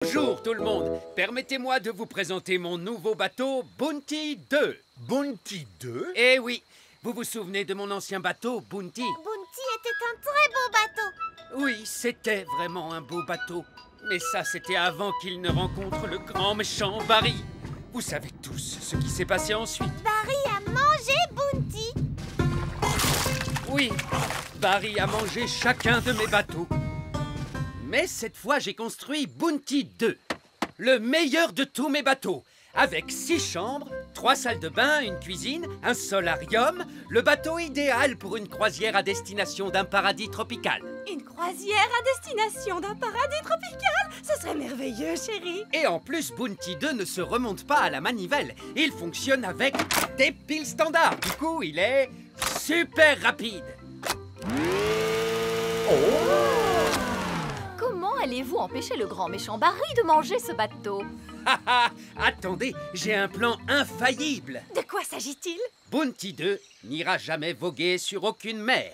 Bonjour tout le monde, permettez-moi de vous présenter mon nouveau bateau Bounty 2. Bounty 2? Eh oui, vous vous souvenez de mon ancien bateau Bounty? Bounty était un très beau bateau. Oui, c'était vraiment un beau bateau. Mais ça, c'était avant qu'il ne rencontre le grand méchant Barry. Vous savez tous ce qui s'est passé ensuite. Barry a mangé Bounty. Oui, Barry a mangé chacun de mes bateaux. Mais cette fois, j'ai construit Bounty 2, le meilleur de tous mes bateaux, avec 6 chambres, 3 salles de bain, une cuisine, un solarium, le bateau idéal pour une croisière à destination d'un paradis tropical. Une croisière à destination d'un paradis tropical? Ce serait merveilleux, chérie. Et en plus, Bounty 2 ne se remonte pas à la manivelle. Il fonctionne avec des piles standards. Du coup, il est super rapide. Comment allez-vous empêcher le grand méchant Barry de manger ce bateau? Attendez, j'ai un plan infaillible. De quoi s'agit-il? Bounty 2 n'ira jamais voguer sur aucune mer.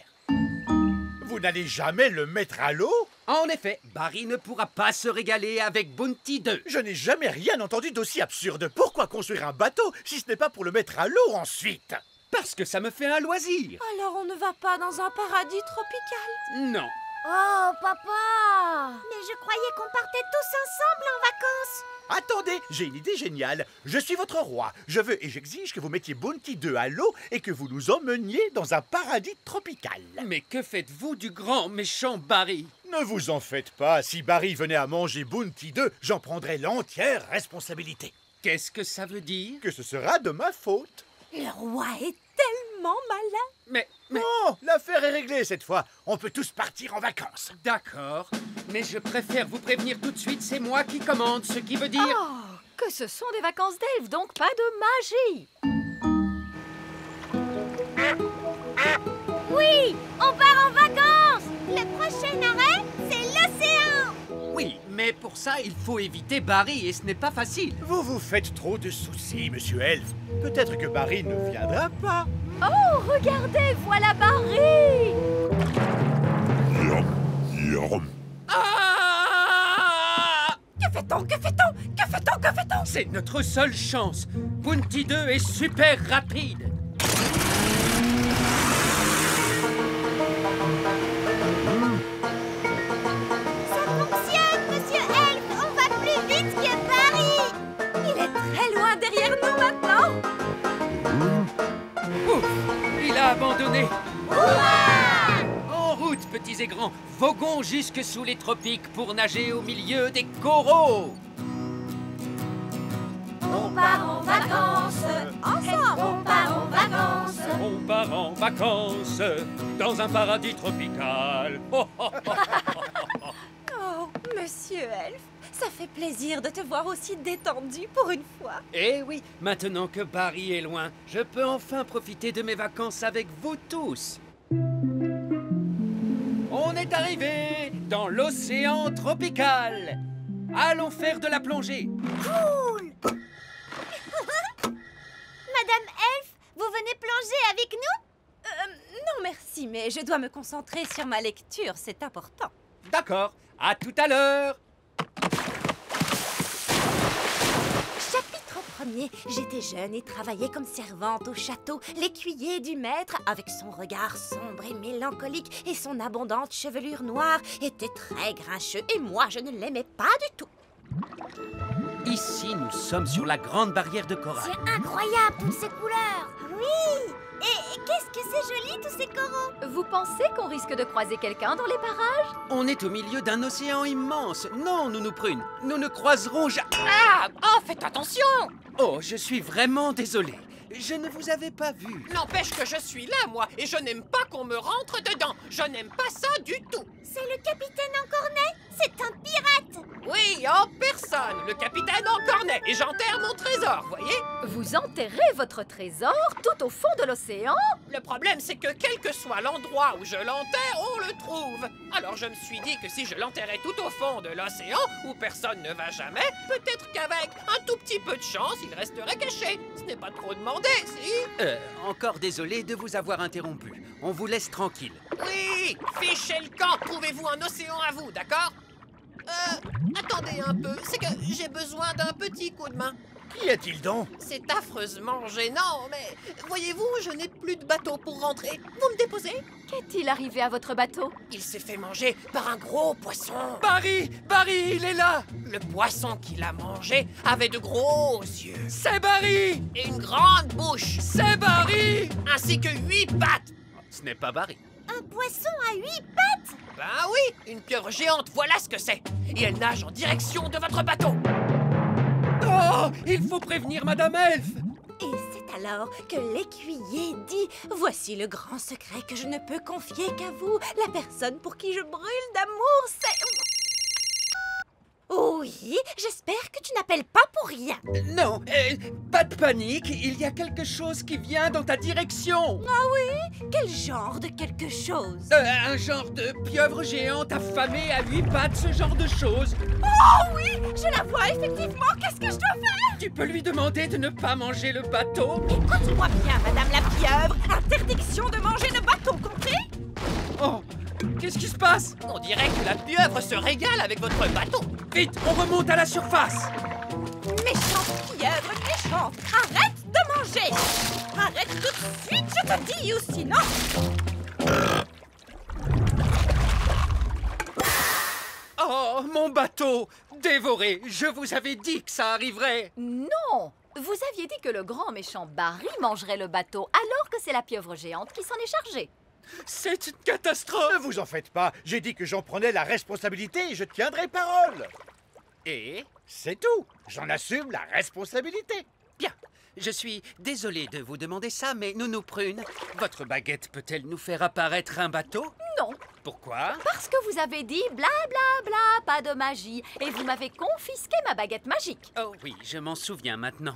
Vous n'allez jamais le mettre à l'eau? En effet, Barry ne pourra pas se régaler avec Bounty 2. Je n'ai jamais rien entendu d'aussi absurde. Pourquoi construire un bateau si ce n'est pas pour le mettre à l'eau ensuite? Parce que ça me fait un loisir. Alors on ne va pas dans un paradis tropical? Non. Oh, papa! Mais je croyais qu'on partait tous ensemble en vacances. Attendez, j'ai une idée géniale. Je suis votre roi. Je veux et j'exige que vous mettiez Bounty 2 à l'eau et que vous nous emmeniez dans un paradis tropical. Mais que faites-vous du grand méchant Barry? Ne vous en faites pas. Si Barry venait à manger Bounty 2, j'en prendrais l'entière responsabilité. Qu'est-ce que ça veut dire? Que ce sera de ma faute. Le roi est tellement malin. Mais... Non, l'affaire est réglée cette fois. On peut tous partir en vacances. D'accord, mais je préfère vous prévenir tout de suite, c'est moi qui commande, ce qui veut dire... Oh, que ce sont des vacances d'elfes, donc pas de magie. Oui, on part en vacances. Le prochain arrêt, c'est l'océan. Oui, mais pour ça, il faut éviter Barry et ce n'est pas facile. Vous vous faites trop de soucis, monsieur Elfe. Peut-être que Barry ne viendra pas. Oh, regardez, voilà Barry. Ah! Que fait-on? Que fait-on? Que fait-on? Que fait-on? C'est notre seule chance. Bounty 2 est super rapide. Ça fonctionne, monsieur Elfe. On va plus vite que Barry. Il est très loin derrière nous maintenant. Ouf! Il a abandonné. Ouah! En route, petits et grands. Voguons jusque sous les tropiques pour nager au milieu des coraux. On part en vacances. Ensemble. On part en vacances. On part en vacances dans un paradis tropical. Oh, oh, oh. Oh, monsieur Elfe, ça fait plaisir de te voir aussi détendu pour une fois. Eh oui, maintenant que Barry est loin, je peux enfin profiter de mes vacances avec vous tous. On est arrivé dans l'océan tropical. Allons faire de la plongée. Cool. Madame Elfe, vous venez plonger avec nous? Non merci, mais je dois me concentrer sur ma lecture, c'est important. D'accord, à tout à l'heure. Chapitre 1er. J'étais jeune et travaillais comme servante au château. L'écuyer du maître, avec son regard sombre et mélancolique et son abondante chevelure noire, était très grincheux et moi, je ne l'aimais pas du tout. Ici, nous sommes sur la grande barrière de corail. C'est incroyable, toutes ces couleurs. Oui. Et qu'est-ce que c'est joli, tous ces coraux. Vous pensez qu'on risque de croiser quelqu'un dans les parages? On est au milieu d'un océan immense. Non, Nounou Prune, nous ne croiserons jamais... Ah! Oh, faites attention! Oh, je suis vraiment désolé. Je ne vous avais pas vu. N'empêche que je suis là, moi, et je n'aime pas qu'on me rentre dedans. Je n'aime pas ça du tout. C'est le capitaine Encornet. C'est un pirate. Oui, en personne, le capitaine Encornet, et j'enterre mon trésor, voyez? Vous enterrez votre trésor tout au fond de l'océan? Le problème, c'est que quel que soit l'endroit où je l'enterre, on le trouve. Alors je me suis dit que si je l'enterrais tout au fond de l'océan, où personne ne va jamais, peut-être qu'avec un tout petit peu de chance, il resterait caché. Ce n'est pas trop demandé, si? Encore désolé de vous avoir interrompu. On vous laisse tranquille. Oui, fichez le camp, trouvez-vous un océan à vous, d'accord? Attendez un peu, c'est que j'ai besoin d'un petit coup de main. Qu'y a-t-il donc? C'est affreusement gênant, mais voyez-vous, je n'ai plus de bateau pour rentrer. Vous me déposez? Qu'est-il arrivé à votre bateau? Il s'est fait manger par un gros poisson. Barry! Barry, il est là! Le poisson qui l'a mangé avait de gros yeux C'est Barry! et une grande bouche, C'est Barry! ainsi que 8 pattes. Ce n'est pas Barry. Un poisson à 8 pattes? Ben oui, une pieuvre géante, voilà ce que c'est. Et elle nage en direction de votre bateau. Oh! Il faut prévenir Madame Elf! Et c'est alors que l'écuyer dit « Voici le grand secret que je ne peux confier qu'à vous. La personne pour qui je brûle d'amour, c'est... » Oui, j'espère que tu n'appelles pas pour rien. Non, pas de panique, il y a quelque chose qui vient dans ta direction. Quel genre de quelque chose? Un genre de pieuvre géante affamée à 8 pattes, ce genre de choses. Oh oui, je la vois effectivement. Qu'est-ce que je dois faire? Tu peux lui demander de ne pas manger le bateau. Écoute-moi bien, Madame la pieuvre. Interdiction de manger le bateau, compris? Oh, qu'est-ce qui se passe? On dirait que la pieuvre se régale avec votre bateau. Vite, on remonte à la surface. Méchante pieuvre, méchante. Arrête de manger. Arrête tout de suite, je te dis, ou sinon... Oh, mon bateau! Dévoré! Je vous avais dit que ça arriverait! Non! Vous aviez dit que le grand méchant Barry mangerait le bateau, alors que c'est la pieuvre géante qui s'en est chargée. C'est une catastrophe! Ne vous en faites pas, j'ai dit que j'en prenais la responsabilité et je tiendrai parole. Et? C'est tout, j'en assume la responsabilité. Bien. Je suis désolé de vous demander ça, mais Nounou Prune, votre baguette peut-elle nous faire apparaître un bateau? Non, Pourquoi? parce que vous avez dit bla bla bla, pas de magie, et vous m'avez confisqué ma baguette magique. Oh oui, je m'en souviens maintenant.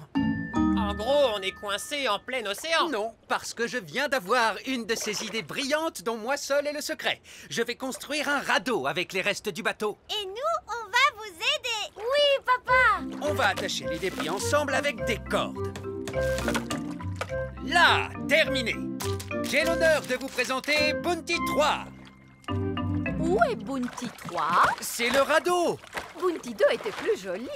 En gros, on est coincé en plein océan. Non, parce que je viens d'avoir une de ces idées brillantes dont moi seul est le secret. Je vais construire un radeau avec les restes du bateau. Et nous, on va vous aider. Oui, papa. On va attacher les débris ensemble avec des cordes. Là, terminé. J'ai l'honneur de vous présenter Bounty 3. Où est Bounty 3? C'est le radeau. Bounty 2 était plus joli.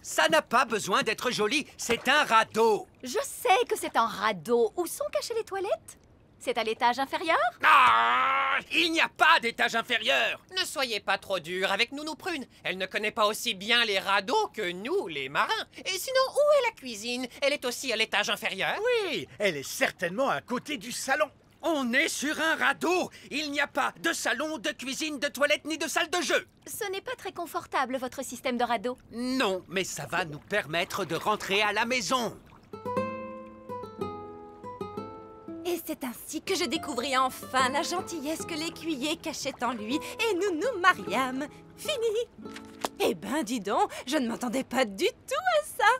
Ça n'a pas besoin d'être joli, c'est un radeau. Je sais que c'est un radeau. Où sont cachées les toilettes? C'est à l'étage inférieur? Ah, il n'y a pas d'étage inférieur. Ne soyez pas trop dur avec Nounou Prune. Elle ne connaît pas aussi bien les radeaux que nous, les marins. Et sinon, où est la cuisine? Elle est aussi à l'étage inférieur. Oui, elle est certainement à côté du salon. On est sur un radeau. Il n'y a pas de salon, de cuisine, de toilette ni de salle de jeu. Ce n'est pas très confortable, votre système de radeau. Non, mais ça va nous permettre de rentrer à la maison. Et c'est ainsi que je découvris enfin la gentillesse que l'écuyer cachait en lui, et nous nous mariâmes. Fini. Eh ben, dis donc, je ne m'attendais pas du tout à ça.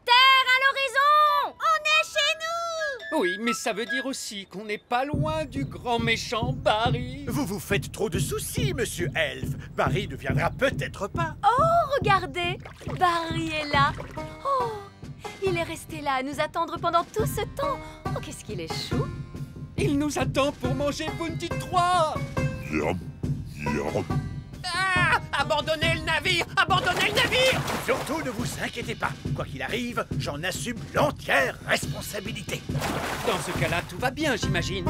Terre à l'horizon. On est chez nous. Oui, mais ça veut dire aussi qu'on n'est pas loin du grand méchant Barry. Vous vous faites trop de soucis, monsieur Elf. Barry ne viendra peut-être pas. Regardez, Barry est là. Oh, il est resté là à nous attendre pendant tout ce temps. Oh, qu'est-ce qu'il est chou. Il nous attend pour manger Bounty 3. Ah! Abandonnez le navire! Abandonnez le navire! Surtout, ne vous inquiétez pas. Quoi qu'il arrive, j'en assume l'entière responsabilité. Dans ce cas-là, tout va bien, j'imagine.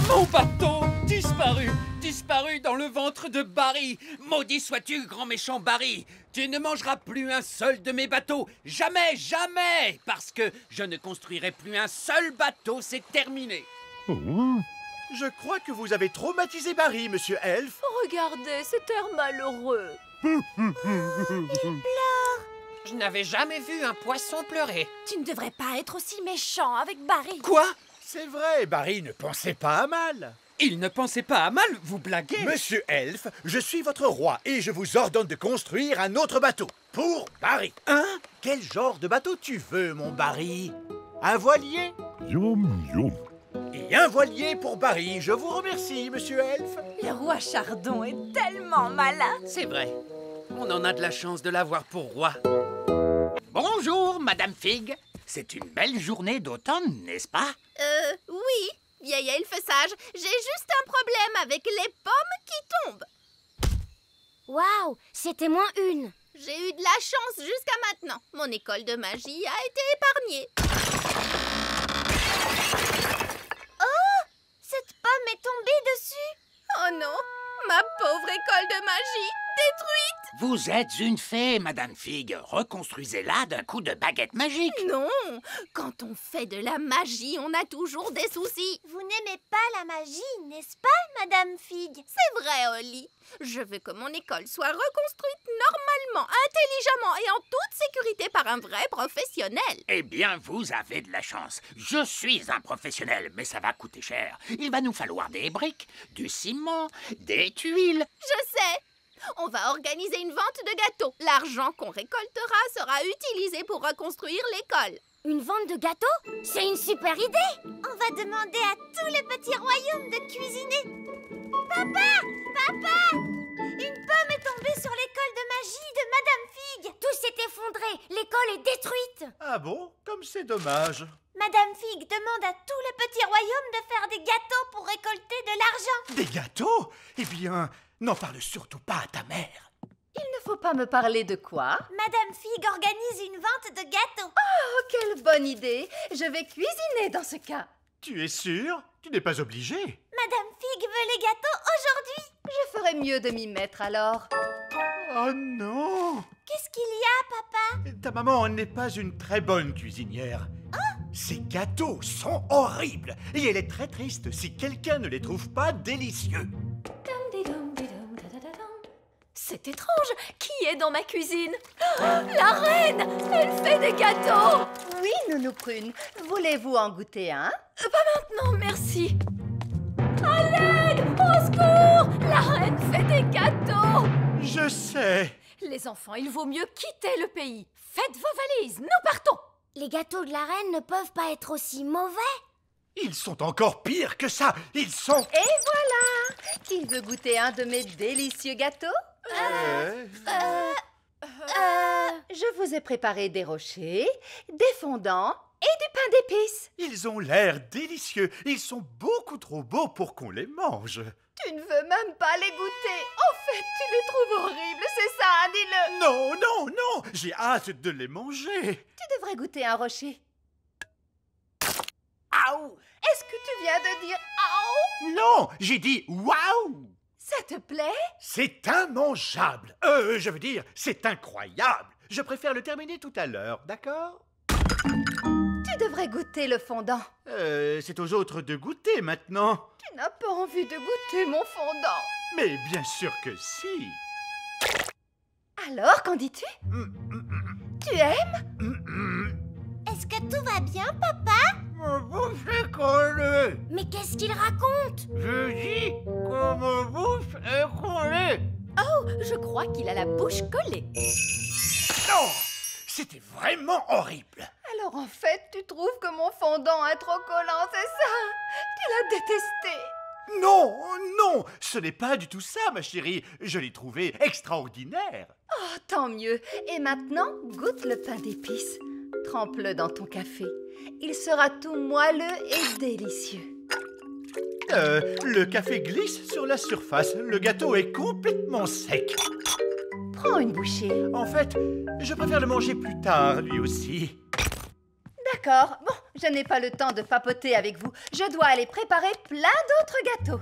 Mon bateau disparu! Disparu dans le ventre de Barry! Maudit sois-tu, grand méchant Barry! Tu ne mangeras plus un seul de mes bateaux! Jamais, jamais! Parce que je ne construirai plus un seul bateau, c'est terminé! Je crois que vous avez traumatisé Barry, monsieur Elf. Regardez, cet air malheureux. Je n'avais jamais vu un poisson pleurer. Tu ne devrais pas être aussi méchant avec Barry. Quoi? C'est vrai, Barry ne pensait pas à mal. Il ne pensait pas à mal, vous blaguez? Monsieur Elf, je suis votre roi et je vous ordonne de construire un autre bateau. Pour Barry. Hein? Quel genre de bateau tu veux, mon Barry? Un voilier? Et un voilier pour Barry. Je vous remercie, monsieur Elf. Le roi Chardon est tellement malin. C'est vrai. On en a de la chance de l'avoir pour roi. Bonjour, Madame Fig. C'est une belle journée d'automne, n'est-ce pas? Oui. vieil elfe sage, j'ai juste un problème avec les pommes qui tombent. Waouh, c'était moins une. J'ai eu de la chance jusqu'à maintenant. Mon école de magie a été épargnée. Oh, cette pomme est tombée dessus. Oh non, ma pauvre école de magie, détruite. Vous êtes une fée, Madame Fig. Reconstruisez-la d'un coup de baguette magique. Non, quand on fait de la magie, on a toujours des soucis. Vous n'aimez pas la magie, n'est-ce pas, Madame Fig? C'est vrai, Holly. Je veux que mon école soit reconstruite normalement, intelligemment et en toute sécurité par un vrai professionnel. Eh bien, vous avez de la chance. Je suis un professionnel, mais ça va coûter cher. Il va nous falloir des briques, du ciment, des tuiles. Je sais. On va organiser une vente de gâteaux. L'argent qu'on récoltera sera utilisé pour reconstruire l'école. Une vente de gâteaux? C'est une super idée. On va demander à tout le petit royaume de cuisiner. Papa! Papa! Une pomme est tombée sur l'école de magie de Madame Fig. Tout s'est effondré. L'école est détruite. Ah bon? Comme c'est dommage. Madame Fig demande à tout le petit royaume de faire des gâteaux pour récolter de l'argent. Des gâteaux? Eh bien, n'en parle surtout pas à ta mère. Il ne faut pas me parler de quoi? Madame Fig organise une vente de gâteaux. Oh, quelle bonne idée! Je vais cuisiner dans ce cas. Tu es sûre? Tu n'es pas obligée. Madame Fig veut les gâteaux aujourd'hui. Je ferai mieux de m'y mettre alors. Oh non! Qu'est-ce qu'il y a, papa? Ta maman n'est pas une très bonne cuisinière. Ces gâteaux sont horribles et elle est très triste si quelqu'un ne les trouve pas délicieux. C'est étrange. Qui est dans ma cuisine? Oh, la reine! Elle fait des gâteaux! Oui, Nounou Prune. Voulez-vous en goûter un? Pas maintenant, merci. À l'aide! Au secours! La reine fait des gâteaux! Je sais. Les enfants, il vaut mieux quitter le pays. Faites vos valises, nous partons! Les gâteaux de la reine ne peuvent pas être aussi mauvais. Ils sont encore pires que ça. Ils sont... Et voilà! Qui veut goûter un de mes délicieux gâteaux? Je vous ai préparé des rochers, des fondants et du pain d'épices. Ils ont l'air délicieux. Ils sont beaucoup trop beaux pour qu'on les mange. Tu ne veux même pas les goûter. En fait, tu les trouves horribles, c'est ça, hein, dis-le. Non, non, non. J'ai hâte de les manger. Tu devrais goûter un rocher. Aouh! Est-ce que tu viens de dire « Aouh » Non, j'ai dit waouh. Ça te plaît? C'est immangeable. Je veux dire, c'est incroyable. Je préfère le terminer tout à l'heure, d'accord? Tu devrais goûter le fondant. C'est aux autres de goûter maintenant. Tu n'as pas envie de goûter mon fondant. Mais bien sûr que si. Alors, qu'en dis-tu? Tu aimes? Est-ce que tout va bien, papa? Mon bouche est collée. Mais qu'est-ce qu'il raconte? Je dis que mon bouche est collée. Oh, je crois qu'il a la bouche collée. Non, c'était vraiment horrible. Alors en fait, tu trouves que mon fondant est trop collant, c'est ça? Tu l'as détesté. Non, non, ce n'est pas du tout ça, ma chérie. Je l'ai trouvé extraordinaire. Oh, tant mieux. Et maintenant, goûte le pain d'épices. Trempe-le dans ton café. Il sera tout moelleux et délicieux. Le café glisse sur la surface. Le gâteau est complètement sec. Prends une bouchée. En fait, je préfère le manger plus tard, lui aussi. D'accord. Bon, je n'ai pas le temps de papoter avec vous. Je dois aller préparer plein d'autres gâteaux.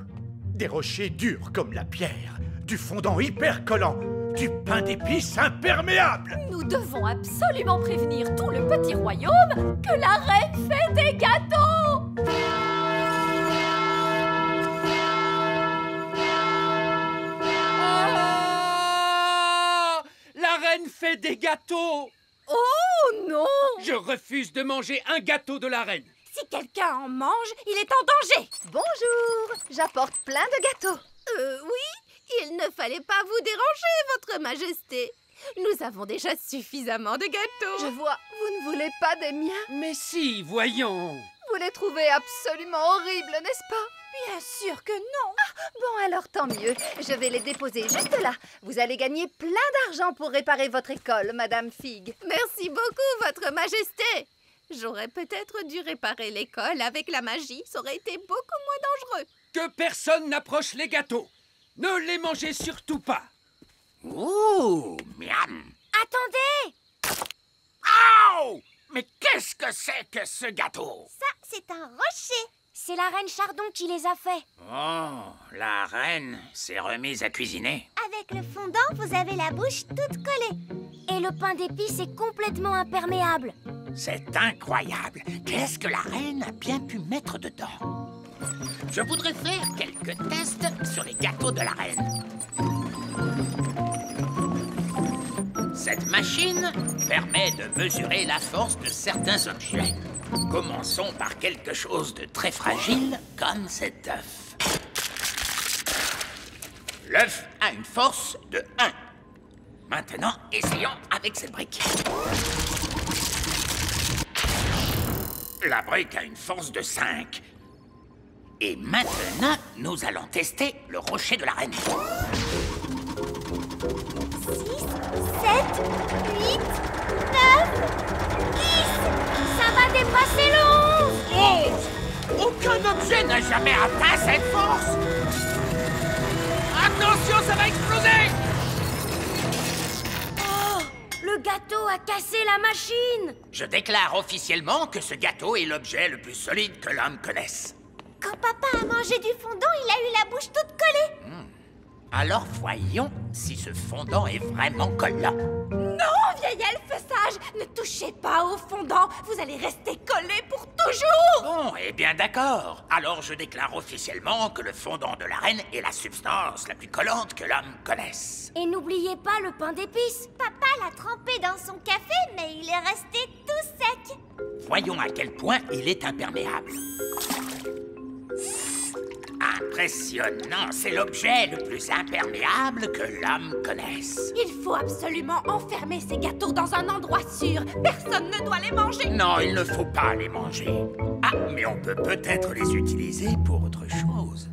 Des rochers durs comme la pierre, du fondant hyper collant, du pain d'épices imperméable. Nous devons absolument prévenir tout le petit royaume que la reine fait des gâteaux! Ah! La reine fait des gâteaux! Oh non! Je refuse de manger un gâteau de la reine. Si quelqu'un en mange, il est en danger. Bonjour. J'apporte plein de gâteaux. Oui, il ne fallait pas vous déranger, votre majesté. Nous avons déjà suffisamment de gâteaux. Je vois, vous ne voulez pas des miens. Mais si, voyons. Vous les trouvez absolument horribles, n'est-ce pas? Bien sûr que non. Bon, alors tant mieux. Je vais les déposer juste là. Vous allez gagner plein d'argent pour réparer votre école, Madame Fig. Merci beaucoup, votre majesté. J'aurais peut-être dû réparer l'école avec la magie. Ça aurait été beaucoup moins dangereux. Que personne n'approche les gâteaux. Ne les mangez surtout pas. Ouh, miam. Attendez! Aouh! Mais qu'est-ce que c'est que ce gâteau? Ça, c'est un rocher. C'est la reine Chardon qui les a faits. Oh, la reine s'est remise à cuisiner. Avec le fondant, vous avez la bouche toute collée. Et le pain d'épices est complètement imperméable. C'est incroyable. Qu'est-ce que la reine a bien pu mettre dedans? Je voudrais faire quelques tests sur les gâteaux de la reine. Cette machine permet de mesurer la force de certains objets. Commençons par quelque chose de très fragile, comme cet œuf. L'œuf a une force de 1. Maintenant, essayons avec cette brique. La brique a une force de 5. Et maintenant, nous allons tester le rocher de la reine. 6, 7, 8, 9, 10. Ça va dépasser le 11. Aucun objet n'a jamais atteint cette force. Attention, ça va exploser! Oh, le gâteau a cassé la machine. Je déclare officiellement que ce gâteau est l'objet le plus solide que l'homme connaisse. Quand papa a mangé du fondant, il a eu la bouche toute collée. Alors voyons si ce fondant est vraiment collant. Non, vieille elfe sage, ne touchez pas au fondant. Vous allez rester collés pour toujours. Bon, eh bien d'accord. Alors je déclare officiellement que le fondant de la reine est la substance la plus collante que l'homme connaisse. Et n'oubliez pas le pain d'épices. Papa l'a trempé dans son café, mais il est resté tout sec. Voyons à quel point il est imperméable. Impressionnant, c'est l'objet le plus imperméable que l'homme connaisse. Il faut absolument enfermer ces gâteaux dans un endroit sûr. Personne ne doit les manger. Non, il ne faut pas les manger. Ah, mais on peut peut-être les utiliser pour autre chose.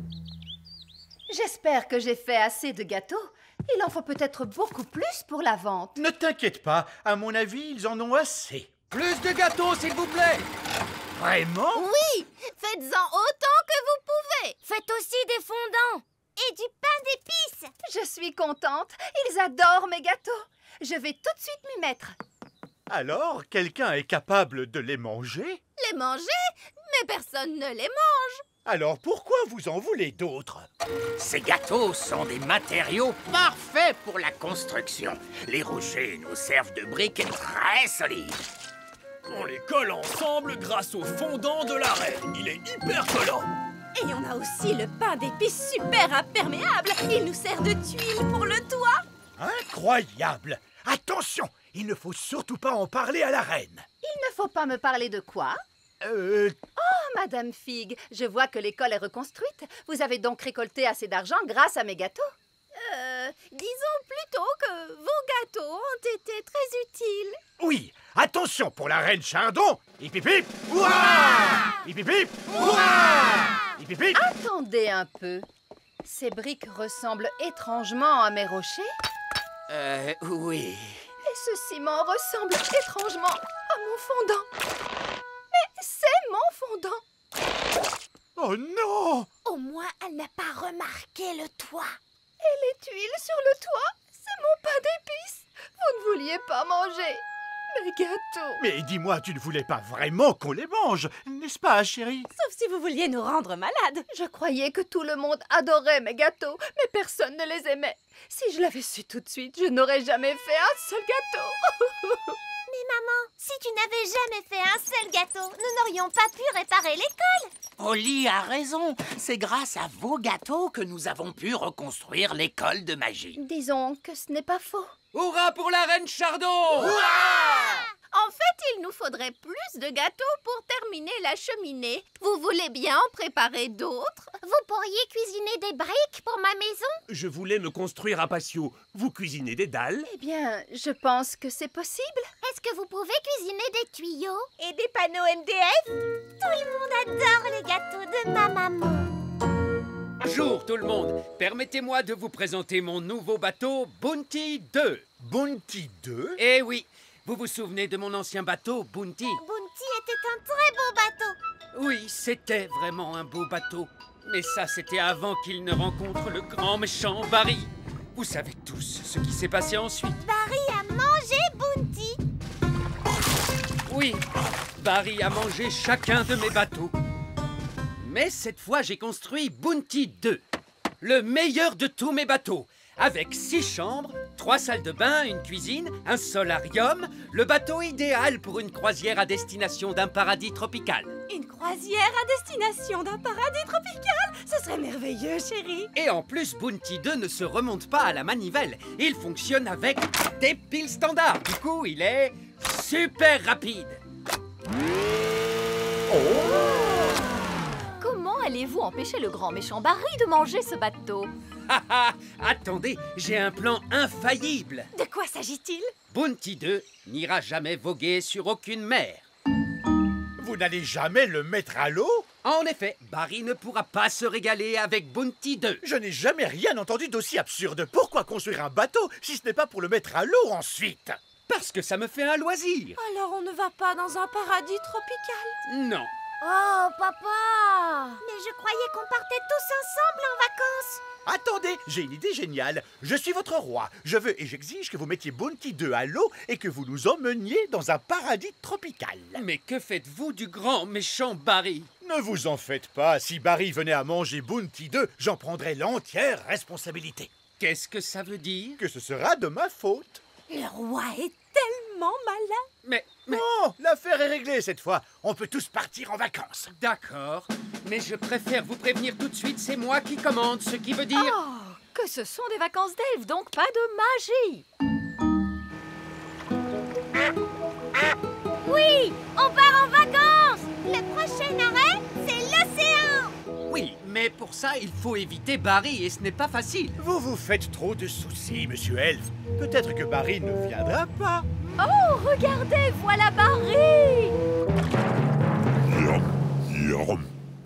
J'espère que j'ai fait assez de gâteaux. Il en faut peut-être beaucoup plus pour la vente. Ne t'inquiète pas, à mon avis, ils en ont assez. Plus de gâteaux, s'il vous plaît. Vraiment? Oui, faites-en autant que vous pouvez. Faites aussi des fondants et du pain d'épices. Je suis contente. Ils adorent mes gâteaux. Je vais tout de suite m'y mettre. Alors, quelqu'un est capable de les manger? Les manger? Mais personne ne les mange. Alors pourquoi vous en voulez d'autres? Ces gâteaux sont des matériaux parfaits pour la construction. Les rochers nous servent de briques très solides. On les colle ensemble grâce au fondant de la reine. Il est hyper collant. Et on a aussi le pain d'épices super imperméable. Il nous sert de tuile pour le toit. Incroyable! Attention, il ne faut surtout pas en parler à la reine. Il ne faut pas me parler de quoi? Madame Fig, je vois que l'école est reconstruite. Vous avez donc récolté assez d'argent grâce à mes gâteaux? Disons plutôt que vos gâteaux ont été très utiles. Oui, attention pour la reine Chardon. Hip hip hip! Ouah! Hip hip hip! Ouah! Hip hip hip! Attendez un peu. Ces briques ressemblent étrangement à mes rochers. Oui. Et ce ciment ressemble étrangement à mon fondant. Mais c'est mon fondant. Oh non! Au moins, elle n'a pas remarqué le toit. Et les tuiles sur le toit, c'est mon pain d'épices. Vous ne vouliez pas manger mes gâteaux. Mais dis-moi, tu ne voulais pas vraiment qu'on les mange, n'est-ce pas, chérie? Sauf si vous vouliez nous rendre malades. Je croyais que tout le monde adorait mes gâteaux, mais personne ne les aimait. Si je l'avais su tout de suite, je n'aurais jamais fait un seul gâteau. Mais maman, si tu n'avais jamais fait un seul gâteau, nous n'aurions pas pu réparer l'école. Holly a raison. C'est grâce à vos gâteaux que nous avons pu reconstruire l'école de magie. Disons que ce n'est pas faux. Hurrah pour la reine Chardon! En fait, il nous faudrait plus de gâteaux pour terminer la cheminée. Vous voulez bien en préparer d'autres? Vous pourriez cuisiner des briques pour ma maison? Je voulais me construire un patio. Vous cuisinez des dalles? Eh bien, je pense que c'est possible. Est-ce que vous pouvez cuisiner des tuyaux? Et des panneaux MDF? Tout le monde adore les gâteaux de ma maman. Bonjour tout le monde. Permettez-moi de vous présenter mon nouveau bateau Bounty 2. Bounty 2? Eh oui, vous vous souvenez de mon ancien bateau Bounty? Bounty était un très beau bateau. Oui, c'était vraiment un beau bateau. Mais ça, c'était avant qu'il ne rencontre le grand méchant Barry. Vous savez tous ce qui s'est passé ensuite. Barry a mangé Bounty. Oui, Barry a mangé chacun de mes bateaux. Mais cette fois, j'ai construit Bounty 2. Le meilleur de tous mes bateaux. Avec 6 chambres, 3 salles de bain, une cuisine, un solarium. Le bateau idéal pour une croisière à destination d'un paradis tropical. Une croisière à destination d'un paradis tropical? Ce serait merveilleux, chérie. Et en plus, Bounty 2 ne se remonte pas à la manivelle. Il fonctionne avec des piles standards. Du coup, il est super rapide. Comment allez-vous empêcher le grand méchant Barry de manger ce bateau? Attendez, j'ai un plan infaillible. De quoi s'agit-il? Bounty 2 n'ira jamais voguer sur aucune mer. Vous n'allez jamais le mettre à l'eau? En effet, Barry ne pourra pas se régaler avec Bounty 2. Je n'ai jamais rien entendu d'aussi absurde. Pourquoi construire un bateau si ce n'est pas pour le mettre à l'eau ensuite? Parce que ça me fait un loisir. Alors on ne va pas dans un paradis tropical? Non. Oh, papa! Mais je croyais qu'on partait tous ensemble en vacances. Attendez, j'ai une idée géniale. Je suis votre roi. Je veux et j'exige que vous mettiez Bounty 2 à l'eau et que vous nous emmeniez dans un paradis tropical. Mais que faites-vous du grand méchant Barry? Ne vous en faites pas. Si Barry venait à manger Bounty 2, j'en prendrais l'entière responsabilité. Qu'est-ce que ça veut dire? Que ce sera de ma faute. Le roi est tellement malin. Mais... Non, l'affaire est réglée cette fois. On peut tous partir en vacances. D'accord, mais je préfère vous prévenir tout de suite, c'est moi qui commande, ce qui veut dire... Oh, que ce sont des vacances d'elfes, donc pas de magie. Oui, on part en vacances. Le prochain arrêt, c'est l'océan. Oui, mais pour ça, il faut éviter Barry et ce n'est pas facile. Vous vous faites trop de soucis, monsieur Elfe. Peut-être que Barry ne viendra pas. Oh, regardez, voilà Barry.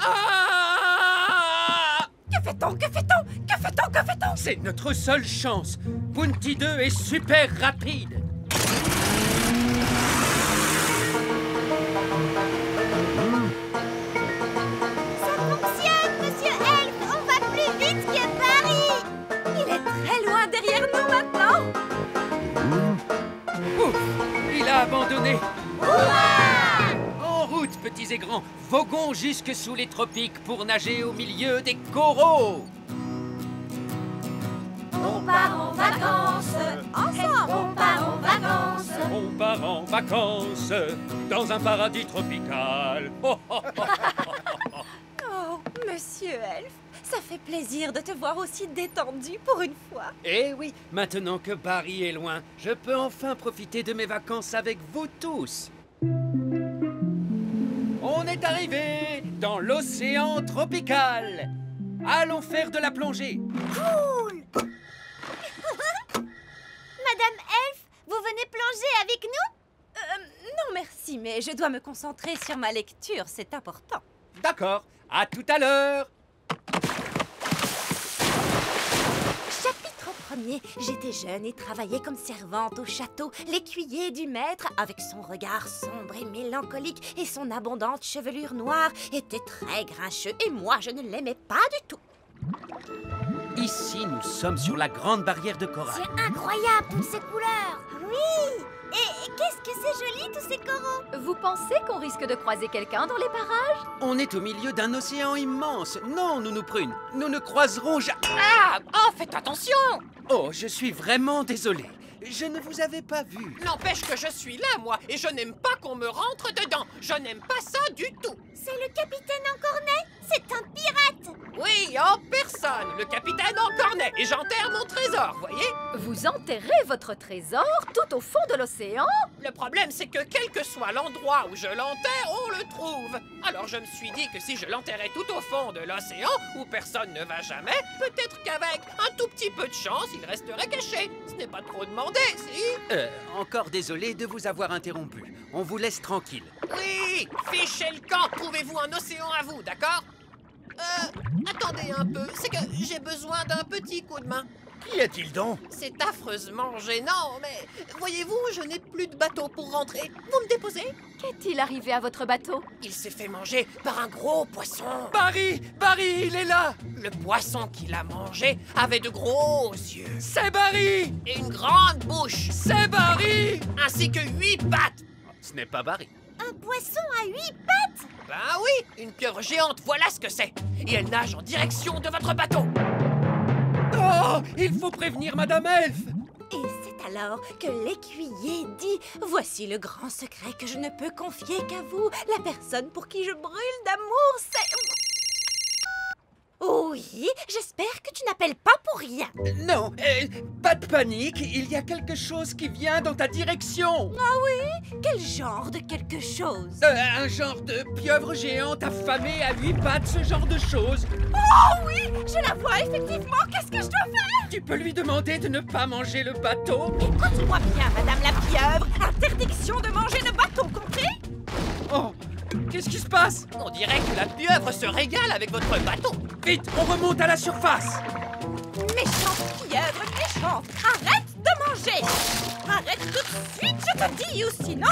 Ah! Que fait-on? Que fait-on? Que fait-on? Que fait-on? C'est notre seule chance. Bounty 2 est super rapide. Ça fonctionne, monsieur Elfe. On va plus vite que Barry. Il est très loin derrière nous maintenant. Ouf, il a abandonné. Ouah! En route, petits et grands. Voguons jusque sous les tropiques pour nager au milieu des coraux. On part en vacances. Ensemble, on part en vacances. On part en vacances dans un paradis tropical. Oh, oh, oh. Oh, monsieur Elfe, ça fait plaisir de te voir aussi détendu pour une fois. Eh oui, maintenant que Barry est loin, je peux enfin profiter de mes vacances avec vous tous. On est arrivé dans l'océan tropical. Allons faire de la plongée. Cool. Madame Elfe, vous venez plonger avec nous? Non merci, mais je dois me concentrer sur ma lecture, c'est important. D'accord, à tout à l'heure. Chapitre 1er. J'étais jeune et travaillais comme servante au château. L'écuyer du maître, avec son regard sombre et mélancolique et son abondante chevelure noire, était très grincheux et moi, je ne l'aimais pas du tout. Ici, nous sommes sur la grande barrière de corail. C'est incroyable, toutes ces couleurs. Oui. Et qu'est-ce que c'est joli, tous ces coraux. Vous pensez qu'on risque de croiser quelqu'un dans les parages? On est au milieu d'un océan immense. Non, Nounou Prune, nous ne croiserons jamais... Ah! Oh, faites attention! Oh, je suis vraiment désolé. Je ne vous avais pas vu. N'empêche que je suis là, moi, et je n'aime pas qu'on me rentre dedans. Je n'aime pas ça du tout. C'est le capitaine Encornet. C'est un pirate. Oui, en personne, le capitaine Encornet, et j'enterre mon trésor, voyez? Vous enterrez votre trésor tout au fond de l'océan? Le problème, c'est que quel que soit l'endroit où je l'enterre, on le trouve. Alors je me suis dit que si je l'enterrais tout au fond de l'océan, où personne ne va jamais, peut-être qu'avec un tout petit peu de chance, il resterait caché. Ce n'est pas trop demandé, si? Encore désolé de vous avoir interrompu. On vous laisse tranquille. Oui, fichez le camp, trouvez-vous un océan à vous, d'accord? Attendez un peu, c'est que j'ai besoin d'un petit coup de main. Qu'y a-t-il donc? C'est affreusement gênant, mais voyez-vous, je n'ai plus de bateau pour rentrer. Vous me déposez? Qu'est-il arrivé à votre bateau? Il s'est fait manger par un gros poisson. Barry! Barry, il est là! Le poisson qui l'a mangé avait de gros yeux C'est Barry! et une grande bouche, C'est Barry! ainsi que 8 pattes. Ce n'est pas Barry. Un poisson à 8 pattes? Ben oui, une pieuvre géante, voilà ce que c'est. Et elle nage en direction de votre bateau. Oh! Il faut prévenir Madame Elf! Et c'est alors que l'écuyer dit « Voici le grand secret que je ne peux confier qu'à vous. La personne pour qui je brûle d'amour, c'est... » Oui, j'espère que tu n'appelles pas pour rien. Non, pas de panique, il y a quelque chose qui vient dans ta direction. Ah oui? Quel genre de quelque chose? Un genre de pieuvre géante affamée à 8 pattes, ce genre de choses. Oh oui, je la vois effectivement. Qu'est-ce que je dois faire? Tu peux lui demander de ne pas manger le bateau. Écoute-moi bien, Madame la pieuvre. Interdiction de manger le bateau, compris? Oh, qu'est-ce qui se passe? On dirait que la pieuvre se régale avec votre bateau. Vite, on remonte à la surface. Méchante pieuvre, méchante. Arrête de manger. Arrête tout de suite, je te dis, ou sinon...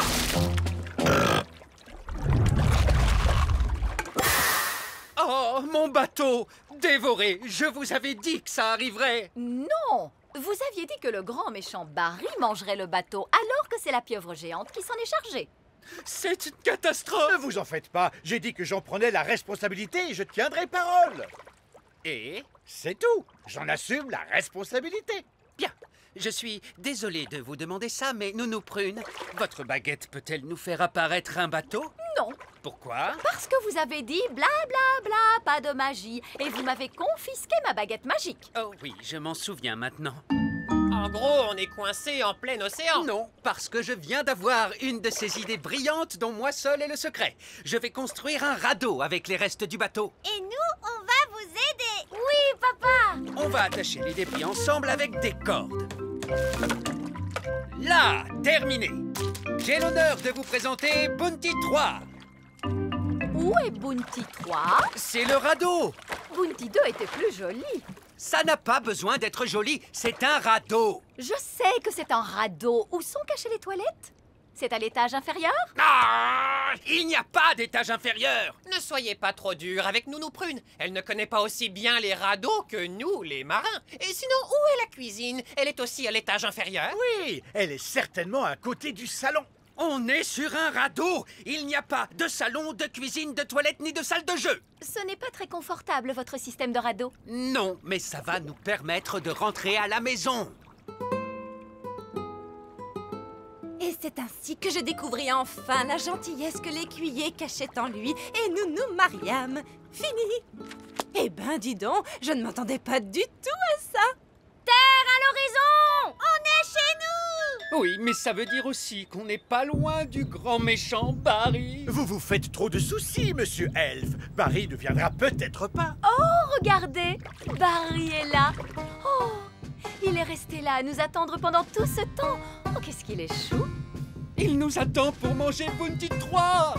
Oh, mon bateau! Dévoré! Je vous avais dit que ça arriverait! Non! Vous aviez dit que le grand méchant Barry mangerait le bateau, alors que c'est la pieuvre géante qui s'en est chargée. C'est une catastrophe! Ne vous en faites pas. J'ai dit que j'en prenais la responsabilité et je tiendrai parole. Et? C'est tout. J'en assume la responsabilité. Bien. Je suis désolé de vous demander ça, mais Nounou Prune, votre baguette peut-elle nous faire apparaître un bateau? Non, Pourquoi? parce que vous avez dit bla bla bla, pas de magie, et vous m'avez confisqué ma baguette magique. Oh oui, je m'en souviens maintenant. En gros, on est coincé en plein océan. Non, parce que je viens d'avoir une de ces idées brillantes dont moi seul est le secret. Je vais construire un radeau avec les restes du bateau. Et nous, on va vous aider. Oui, papa. On va attacher les débris ensemble avec des cordes. Là, terminé. J'ai l'honneur de vous présenter Bounty 3. Où est Bounty 3? C'est le radeau. Bounty 2 était plus joli. Ça n'a pas besoin d'être joli, c'est un radeau. Je sais que c'est un radeau. Où sont cachées les toilettes? C'est à l'étage inférieur? Ah! Il n'y a pas d'étage inférieur. Ne soyez pas trop dur avec Nounou Prune. Elle ne connaît pas aussi bien les radeaux que nous, les marins. Et sinon, où est la cuisine? Elle est aussi à l'étage inférieur. Oui, elle est certainement à côté du salon. On est sur un radeau. Il n'y a pas de salon, de cuisine, de toilette ni de salle de jeu. Ce n'est pas très confortable, votre système de radeau. Non, mais ça va nous permettre de rentrer à la maison. Et c'est ainsi que je découvris enfin la gentillesse que l'écuyer cachait en lui, et nous nous mariâmes. Fini. Eh ben, dis donc, je ne m'attendais pas du tout à ça. Terre à l'horizon. On est chez nous. Oui, mais ça veut dire aussi qu'on n'est pas loin du grand méchant Barry. Vous vous faites trop de soucis, monsieur Elf. Barry ne viendra peut-être pas. Regardez, Barry est là. Oh, il est resté là à nous attendre pendant tout ce temps. Oh, qu'est-ce qu'il est chou. Il nous attend pour manger Bounty 3.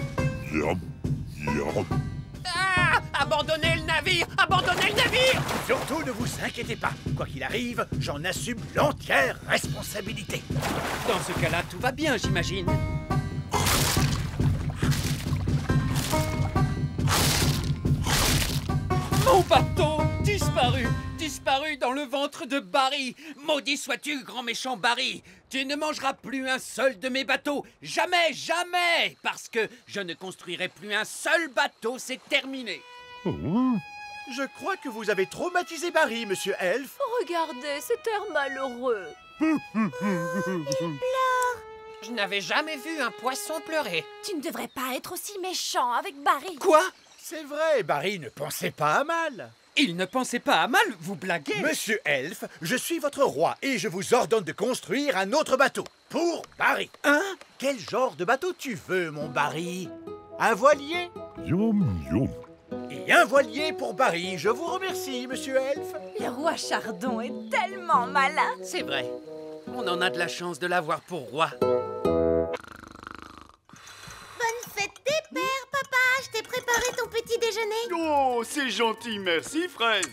Ah! Abandonnez le navire! Abandonnez le navire! Surtout, ne vous inquiétez pas. Quoi qu'il arrive, j'en assume l'entière responsabilité. Dans ce cas-là, tout va bien, j'imagine. Mon bateau disparu! Disparu dans le ventre de Barry! Maudit sois-tu, grand méchant Barry! Tu ne mangeras plus un seul de mes bateaux! Jamais, jamais! Parce que je ne construirai plus un seul bateau, c'est terminé! Je crois que vous avez traumatisé Barry, monsieur Elf. Regardez, cet air malheureux. Je n'avais jamais vu un poisson pleurer. Tu ne devrais pas être aussi méchant avec Barry. Quoi? C'est vrai, Barry ne pensait pas à mal. Il ne pensait pas à mal, vous blaguez? Monsieur Elf, je suis votre roi et je vous ordonne de construire un autre bateau. Pour Barry. Hein? Quel genre de bateau tu veux, mon Barry? Un voilier? Et un voilier pour Barry. Je vous remercie, monsieur Elf. Le roi Chardon est tellement malin. C'est vrai. On en a de la chance de l'avoir pour roi. Bonne fête des pères, papa. Je t'ai préparé ton petit déjeuner. Oh, c'est gentil, merci, Fraise.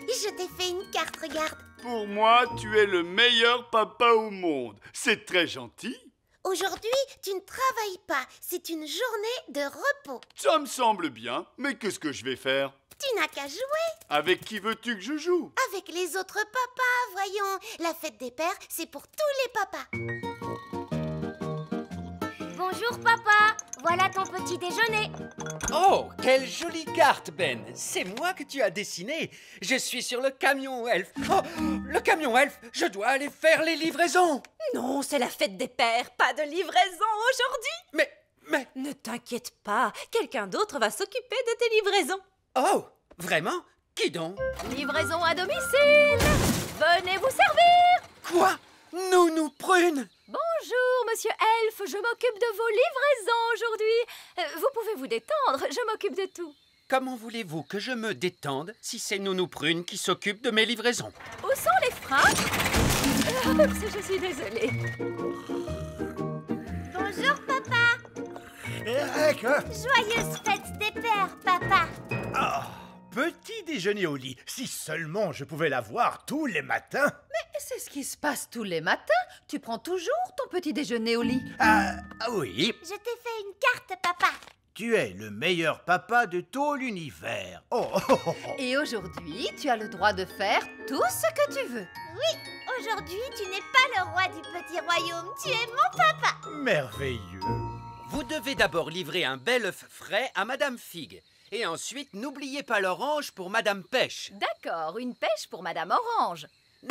Je t'ai fait une carte, regarde. Pour moi, tu es le meilleur papa au monde. C'est très gentil. Aujourd'hui, tu ne travailles pas. C'est une journée de repos. Ça me semble bien, mais qu'est-ce que je vais faire? Tu n'as qu'à jouer. Avec qui veux-tu que je joue? Avec les autres papas, voyons. La fête des pères, c'est pour tous les papas. Bonjour, papa. Voilà ton petit déjeuner. Oh, quelle jolie carte, Ben. C'est moi que tu as dessiné. Je suis sur le camion elfe. Oh, le camion elfe, je dois aller faire les livraisons. Non, c'est la fête des pères, pas de livraison aujourd'hui. Mais... Ne t'inquiète pas, quelqu'un d'autre va s'occuper de tes livraisons. Oh, vraiment? Qui donc? Livraison à domicile. Venez vous servir. Quoi? Nounou Prune? Bonjour, monsieur Elfe. Je m'occupe de vos livraisons aujourd'hui. Vous pouvez vous détendre, je m'occupe de tout. Comment voulez-vous que je me détende si c'est Nounou Prune qui s'occupe de mes livraisons? Où sont les freins? Je suis désolée. Bonjour, papa. Joyeuse fête des pères, papa. Petit déjeuner au lit. Si seulement je pouvais l'avoir tous les matins. Mais c'est ce qui se passe tous les matins. Tu prends toujours ton petit déjeuner au lit. Oui. Je t'ai fait une carte, papa. Tu es le meilleur papa de tout l'univers. Et aujourd'hui, tu as le droit de faire tout ce que tu veux. Oui, aujourd'hui, tu n'es pas le roi du petit royaume. Tu es mon papa. Merveilleux. Vous devez d'abord livrer un bel œuf frais à Madame Figue. Et ensuite, n'oubliez pas l'orange pour Madame Pêche. D'accord, une pêche pour Madame Orange.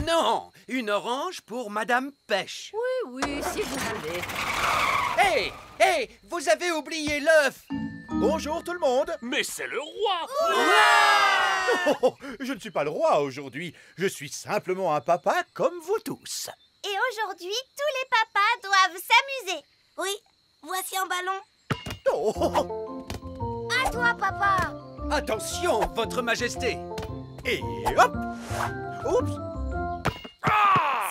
Non, une orange pour Madame Pêche. Oui, si vous voulez. Hé, vous avez oublié l'œuf. Bonjour tout le monde. Mais c'est le roi! Je ne suis pas le roi aujourd'hui. Je suis simplement un papa comme vous tous. Et aujourd'hui, tous les papas doivent s'amuser. Oui, voici un ballon. À toi, papa. Attention, votre majesté. Et hop. Oups.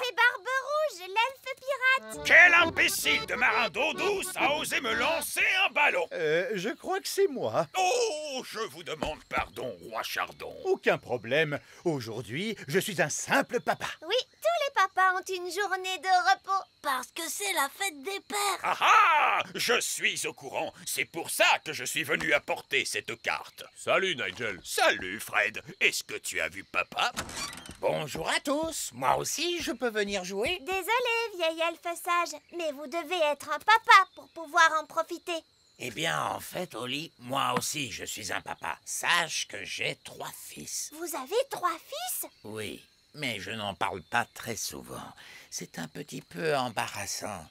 C'est Barbe Rouge, l'elfe pirate. Quel imbécile de marin d'eau douce a osé me lancer un ballon! Je crois que c'est moi. Oh, je vous demande pardon, roi Chardon. Aucun problème. Aujourd'hui, je suis un simple papa. Oui, tous les papas ont une journée de repos. Parce que c'est la fête des pères. Ah ah! Je suis au courant. C'est pour ça que je suis venu apporter cette carte. Salut, Nigel. Salut, Fred. Est-ce que tu as vu papa? Bonjour à tous. Moi aussi, je peux venir jouer? Désolé, vieil elfe sage, mais vous devez être un papa pour pouvoir en profiter. Eh bien, en fait, Oli, moi aussi, je suis un papa. Sache que j'ai 3 fils. Vous avez 3 fils? Oui, mais je n'en parle pas très souvent. C'est un petit peu embarrassant.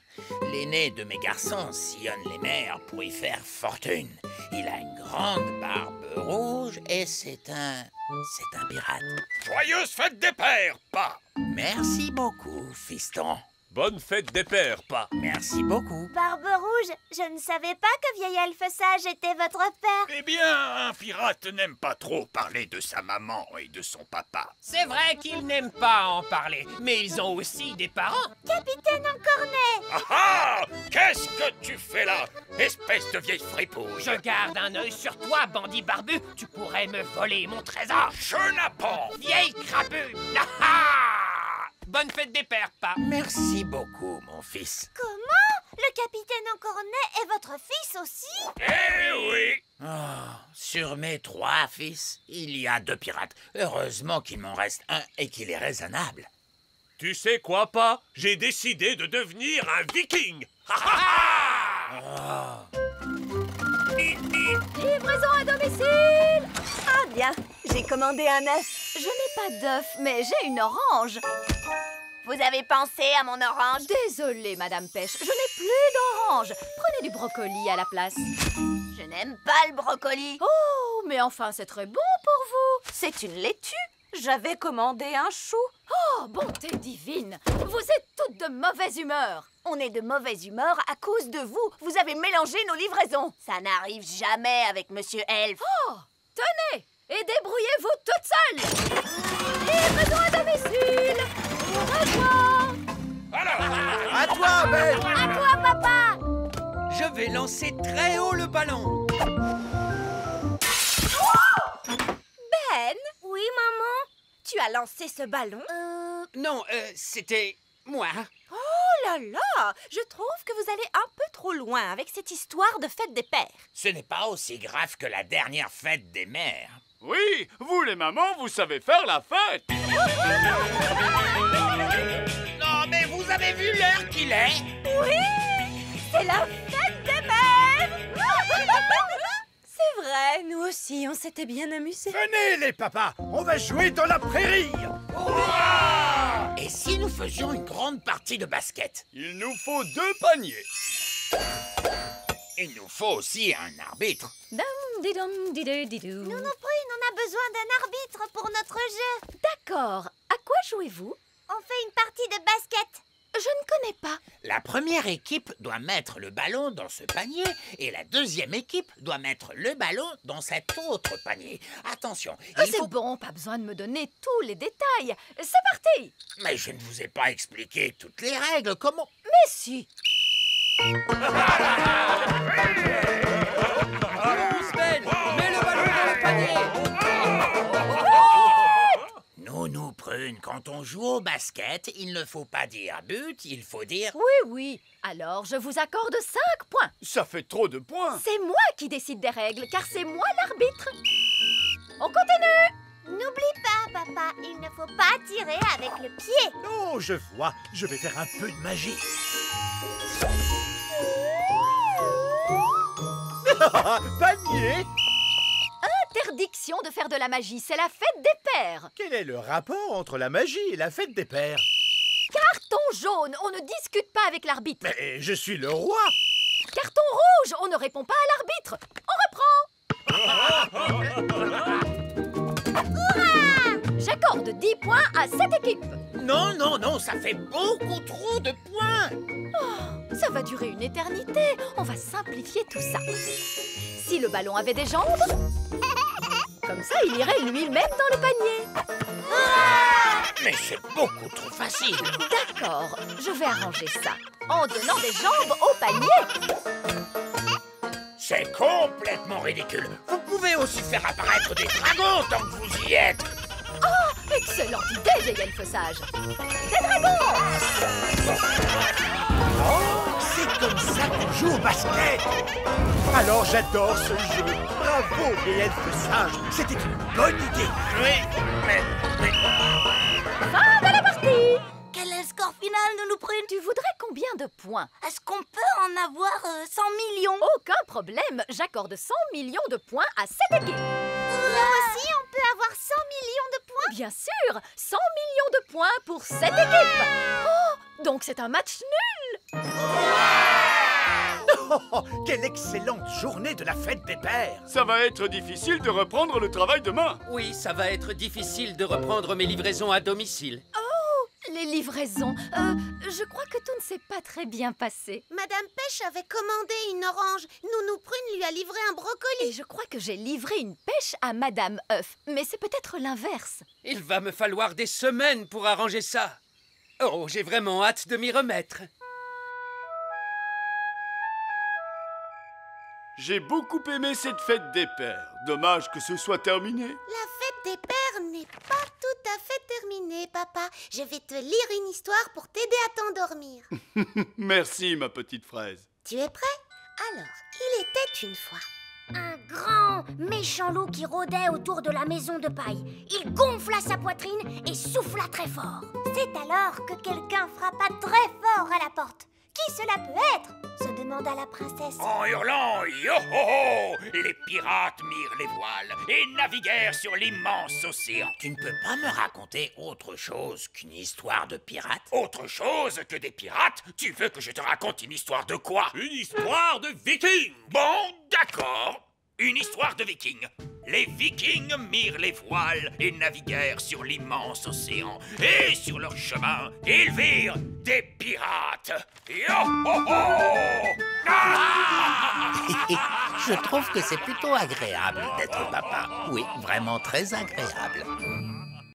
L'aîné de mes garçons sillonne les mers pour y faire fortune. Il a une grande barbe rouge et c'est un pirate. Joyeuse fête des pères, pas! Merci beaucoup, fiston. Bonne fête des pères, pas! Merci beaucoup. Barbe Rouge, je ne savais pas que vieil elfe sage était votre père. Eh bien, un pirate n'aime pas trop parler de sa maman et de son papa. C'est vrai qu'ils n'aiment pas en parler, mais ils ont aussi des parents. Capitaine Encornet. Ah ah! Qu'est-ce que tu fais là, espèce de vieille fripouille? Je garde un œil sur toi, bandit barbu. Tu pourrais me voler mon trésor. Chenapan! Vieille crapule. Ah ah! Bonne fête des pères, pas. Merci beaucoup, mon fils. Comment? Le capitaine Encornet est votre fils aussi? Eh oui! Oh, sur mes 3 fils, il y a 2 pirates. Heureusement qu'il m'en reste un et qu'il est raisonnable. Tu sais quoi, pas? J'ai décidé de devenir un viking! Ha ha ha! Livraison à domicile. Ah bien, j'ai commandé un œuf. Je n'ai pas d'œuf, mais j'ai une orange. Vous avez pensé à mon orange? Désolée, Madame Pêche, je n'ai plus d'orange. Prenez du brocoli à la place. Je n'aime pas le brocoli. Oh, mais enfin, c'est très bon pour vous. C'est une laitue. J'avais commandé un chou. Oh, bonté divine. Vous êtes toutes de mauvaise humeur. On est de mauvaise humeur à cause de vous. Vous avez mélangé nos livraisons. Ça n'arrive jamais avec Monsieur Elfe. Oh, tenez, et débrouillez-vous toute seule. Livraison à domicile. Au revoir. Alors, À toi, Ben. À toi, papa. Je vais lancer très haut le ballon. Ben, Oui, maman. tu as lancé ce ballon Non, c'était moi. Oh là là! Je trouve que vous allez un peu trop loin avec cette histoire de fête des pères. Ce n'est pas aussi grave que la dernière fête des mères. Oui, vous les mamans, vous savez faire la fête. Non, mais vous avez vu l'heure qu'il est? Oui! C'est la fête des mères! C'est vrai, nous aussi, on s'était bien amusés. Venez les papas, on va jouer dans la prairie. Et si nous faisions une grande partie de basket? Il nous faut 2 paniers. Il nous faut aussi un arbitre. Nous non plus, on a besoin d'un arbitre pour notre jeu. D'accord. À quoi jouez-vous? On fait une partie de basket. Je ne connais pas. La première équipe doit mettre le ballon dans ce panier et la deuxième équipe doit mettre le ballon dans cet autre panier. Attention, C'est bon, pas besoin de me donner tous les détails. C'est parti! Mais je ne vous ai pas expliqué toutes les règles, comment... Mais si! Sven, mets le ballon dans le panier. Nous, Prune, quand on joue au basket, il ne faut pas dire but, il faut dire... Oui. Alors, je vous accorde 5 points. Ça fait trop de points. C'est moi qui décide des règles, car c'est moi l'arbitre. On continue! N'oublie pas, papa, il ne faut pas tirer avec le pied. Oh, je vois, je vais faire un peu de magie. Panier! Interdiction de faire de la magie, c'est la fête des pères. Quel est le rapport entre la magie et la fête des pères? Carton jaune, on ne discute pas avec l'arbitre. Mais je suis le roi. Carton rouge, on ne répond pas à l'arbitre. On reprend. J'accorde 10 points à cette équipe. Non, ça fait beaucoup trop de points. Oh, ça va durer une éternité. On va simplifier tout ça. Si le ballon avait des jambes, comme ça, il irait lui-même dans le panier. Mais c'est beaucoup trop facile. D'accord, je vais arranger ça en donnant des jambes au panier. C'est complètement ridicule. Vous pouvez aussi faire apparaître des dragons tant que vous y êtes. Oh, excellente idée, vieil elfe sage. Des dragons! Oh, c'est comme ça qu'on joue au basket. Alors j'adore ce jeu. Bravo, les elfes sages. C'était une bonne idée. Oui, mais... Fin de la partie! Quel est le score final, Nounou Prune? Tu voudrais combien de points? Est-ce qu'on peut en avoir 100 millions? Aucun problème, j'accorde 100 millions de points à cette équipe. Nous aussi, on peut avoir 100 millions de points? Bien sûr, 100 millions de points pour cette équipe. Oh, donc c'est un match nul. Oh, quelle excellente journée de la fête des pères. Ça va être difficile de reprendre le travail demain. Oui, ça va être difficile de reprendre mes livraisons à domicile. Oh, les livraisons. Je crois que tout ne s'est pas très bien passé. Madame Pêche avait commandé une orange. Nounou Prune lui a livré un brocoli. Et je crois que j'ai livré une pêche à Madame œuf. Mais c'est peut-être l'inverse. Il va me falloir des semaines pour arranger ça. Oh, j'ai vraiment hâte de m'y remettre. J'ai beaucoup aimé cette fête des pères. Dommage que ce soit terminé. La fête des pères n'est pas tout à fait terminée, papa. Je vais te lire une histoire pour t'aider à t'endormir. Merci, ma petite fraise. Tu es prêt? Alors, il était une fois un grand, méchant loup qui rôdait autour de la maison de paille. Il gonfla sa poitrine et souffla très fort. C'est alors que quelqu'un frappa très fort à la porte. Qui cela peut être? Se demanda la princesse. En hurlant, yo-ho-ho, les pirates mirent les voiles et naviguèrent sur l'immense océan. Tu ne peux pas me raconter autre chose qu'une histoire de pirate? Autre chose que des pirates? Tu veux que je te raconte une histoire de quoi? Une histoire de vikings. Bon, d'accord. Une histoire de vikings. Les vikings mirent les voiles et naviguèrent sur l'immense océan. Et sur leur chemin, ils virent des pirates. Yo-ho-ho! Je trouve que c'est plutôt agréable d'être papa. Oui, vraiment très agréable.